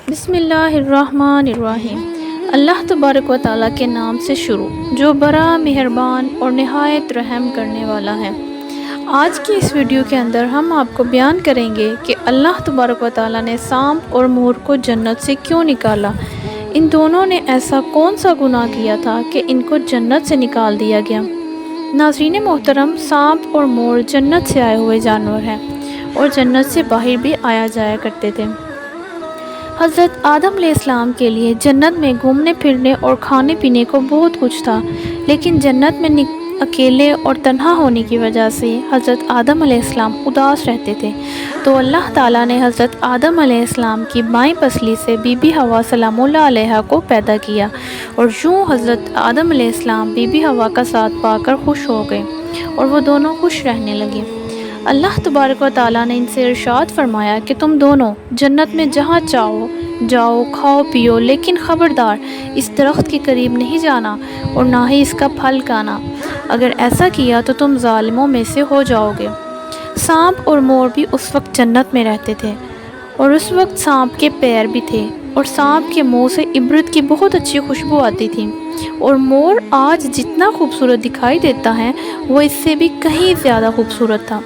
بسم اللہ الرحمن الرحیم۔ اللہ تبارک و تعالیٰ کے نام سے شروع جو بڑا مہربان اور نہایت رحم کرنے والا ہے۔ آج کی اس ویڈیو کے اندر ہم آپ کو بیان کریں گے کہ اللہ تبارک و تعالیٰ نے سانپ اور مور کو جنت سے کیوں نکالا۔ ان دونوں نے ایسا کون سا گناہ کیا تھا کہ ان کو جنت سے نکال دیا گیا۔ ناظرین محترم، سانپ اور مور جنت سے آئے ہوئے جانور ہیں اور جنت سے باہر بھی آیا جایا کرتے تھے۔ حضرت آدم علیہ السلام کے لیے جنت میں گھومنے پھرنے اور کھانے پینے کو بہت کچھ تھا، لیکن جنت میں اکیلے اور تنہا ہونے کی وجہ سے حضرت آدم علیہ السلام اداس رہتے تھے، تو اللہ تعالیٰ نے حضرت آدم علیہ السلام کی بائیں پسلی سے بی بی حوا سلام اللہ علیہا کو پیدا کیا، اور یوں حضرت آدم علیہ السلام بی بی حوا کا ساتھ پا کر خوش ہو گئے اور وہ دونوں خوش رہنے لگے۔ اللہ تبارک و تعالیٰ نے ان سے ارشاد فرمایا کہ تم دونوں جنت میں جہاں چاہو جاؤ، کھاؤ پیو، لیکن خبردار اس درخت کے قریب نہیں جانا اور نہ ہی اس کا پھل کھانا، اگر ایسا کیا تو تم ظالموں میں سے ہو جاؤ گے۔ سانپ اور مور بھی اس وقت جنت میں رہتے تھے، اور اس وقت سانپ کے پیر بھی تھے، اور سانپ کے منہ سے عبرت کی بہت اچھی خوشبو آتی تھی، اور مور آج جتنا خوبصورت دکھائی دیتا ہے وہ اس سے بھی کہیں زیادہ خوبصورت تھا۔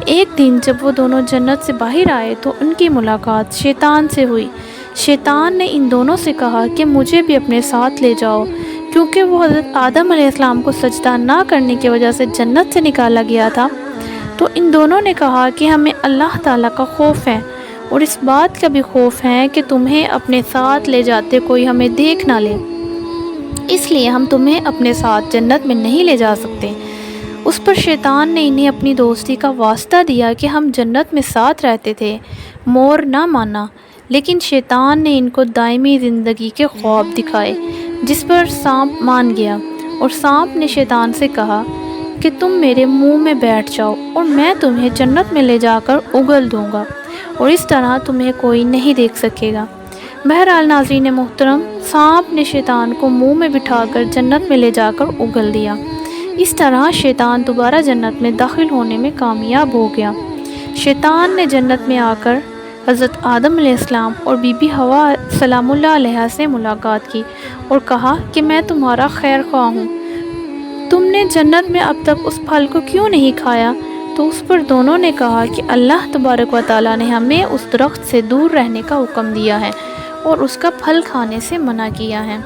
ایک دن جب وہ دونوں جنت سے باہر آئے تو ان کی ملاقات شیطان سے ہوئی۔ شیطان نے ان دونوں سے کہا کہ مجھے بھی اپنے ساتھ لے جاؤ، کیونکہ وہ حضرت آدم علیہ السلام کو سجدہ نہ کرنے کی وجہ سے جنت سے نکالا گیا تھا۔ تو ان دونوں نے کہا کہ ہمیں اللہ تعالیٰ کا خوف ہے، اور اس بات کا بھی خوف ہے کہ تمہیں اپنے ساتھ لے جاتے کوئی ہمیں دیکھ نہ لے، اس لیے ہم تمہیں اپنے ساتھ جنت میں نہیں لے جا سکتے۔ اس پر شیطان نے انہیں اپنی دوستی کا واسطہ دیا کہ ہم جنت میں ساتھ رہتے تھے۔ مور نہ مانا، لیکن شیطان نے ان کو دائمی زندگی کے خواب دکھائے، جس پر سانپ مان گیا، اور سانپ نے شیطان سے کہا کہ تم میرے منہ میں بیٹھ جاؤ اور میں تمہیں جنت میں لے جا کر اگل دوں گا، اور اس طرح تمہیں کوئی نہیں دیکھ سکے گا۔ بہرحال ناظرین محترم، سانپ نے شیطان کو منہ میں بٹھا کر جنت میں لے جا کر اگل دیا۔ اس طرح شیطان دوبارہ جنت میں داخل ہونے میں کامیاب ہو گیا۔ شیطان نے جنت میں آ کر حضرت آدم علیہ السلام اور بی بی حوا سلام اللہ علیہا سے ملاقات کی اور کہا کہ میں تمہارا خیر خواہ ہوں، تم نے جنت میں اب تک اس پھل کو کیوں نہیں کھایا؟ تو اس پر دونوں نے کہا کہ اللہ تبارک و تعالیٰ نے ہمیں اس درخت سے دور رہنے کا حکم دیا ہے اور اس کا پھل کھانے سے منع کیا ہے،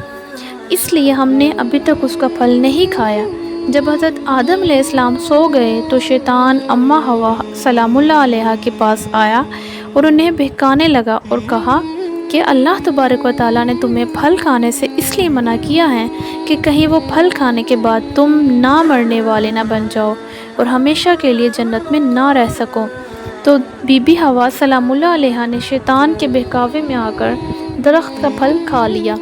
اس لیے ہم نے ابھی تک اس کا پھل نہیں کھایا۔ جب حضرت آدم علیہ السلام سو گئے تو شیطان اماں حوا سلام اللہ علیہا کے پاس آیا اور انہیں بہکانے لگا اور کہا کہ اللہ تبارک و تعالیٰ نے تمہیں پھل کھانے سے اس لیے منع کیا ہے کہ کہیں وہ پھل کھانے کے بعد تم نہ مرنے والے نہ بن جاؤ اور ہمیشہ کے لیے جنت میں نہ رہ سکو۔ تو بی بی حوا سلام اللہ علیہا نے شیطان کے بہکاوے میں آ کر درخت کا پھل کھا لیا۔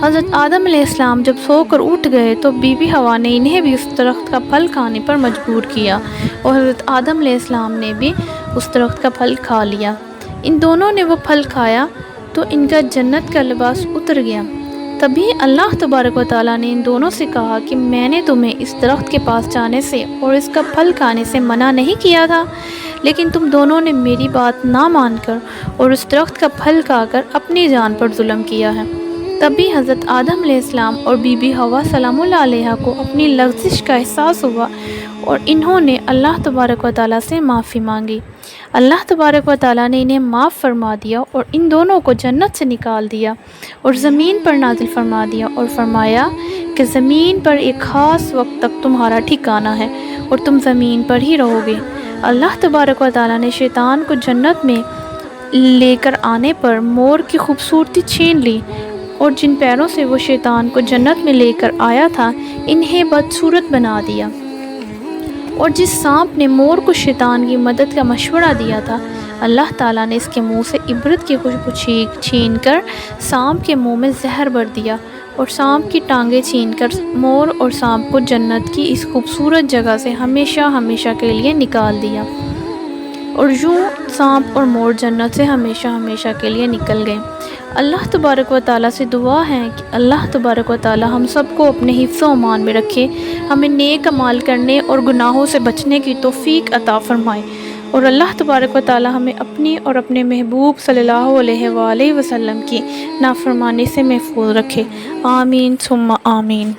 حضرت آدم علیہ السلام جب سو کر اٹھ گئے تو بی بی حوا نے انہیں بھی اس درخت کا پھل کھانے پر مجبور کیا، اور حضرت آدم علیہ السلام نے بھی اس درخت کا پھل کھا لیا۔ ان دونوں نے وہ پھل کھایا تو ان کا جنت کا لباس اتر گیا۔ تبھی اللہ تبارک و تعالیٰ نے ان دونوں سے کہا کہ میں نے تمہیں اس درخت کے پاس جانے سے اور اس کا پھل کھانے سے منع نہیں کیا تھا، لیکن تم دونوں نے میری بات نہ مان کر اور اس درخت کا پھل کھا کر اپنی جان پر ظلم کیا ہے۔ تبھی حضرت آدم علیہ السلام اور بی بی حوا سلام اللہ علیہا کو اپنی لغزش کا احساس ہوا، اور انہوں نے اللہ تبارک و تعالیٰ سے معافی مانگی۔ اللہ تبارک و تعالیٰ نے انہیں معاف فرما دیا اور ان دونوں کو جنت سے نکال دیا اور زمین پر نازل فرما دیا، اور فرمایا کہ زمین پر ایک خاص وقت تک تمہارا ٹھکانہ ہے اور تم زمین پر ہی رہو گے۔ اللہ تبارک و تعالیٰ نے شیطان کو جنت میں لے کر آنے پر مور کی خوبصورتی چھین لی، اور جن پیروں سے وہ شیطان کو جنت میں لے کر آیا تھا انہیں بدصورت بنا دیا، اور جس سانپ نے مور کو شیطان کی مدد کا مشورہ دیا تھا، اللہ تعالیٰ نے اس کے منہ سے عبرت کی خوشبو چھین کر سانپ کے منہ میں زہر بھر دیا، اور سانپ کی ٹانگیں چھین کر مور اور سانپ کو جنت کی اس خوبصورت جگہ سے ہمیشہ ہمیشہ کے لیے نکال دیا، اور یوں سانپ اور مور جنت سے ہمیشہ ہمیشہ کے لیے نکل گئے۔ اللہ تبارک و تعالیٰ سے دعا ہے کہ اللہ تبارک و تعالیٰ ہم سب کو اپنے حفظ و امان میں رکھے، ہمیں نیک اعمال کرنے اور گناہوں سے بچنے کی توفیق عطا فرمائے۔ اور اللہ تبارک و تعالی ہمیں اپنی اور اپنے محبوب صلی اللہ علیہ وآلہ وسلم کی نافرمانی سے محفوظ رکھے۔ آمین ثم آمین۔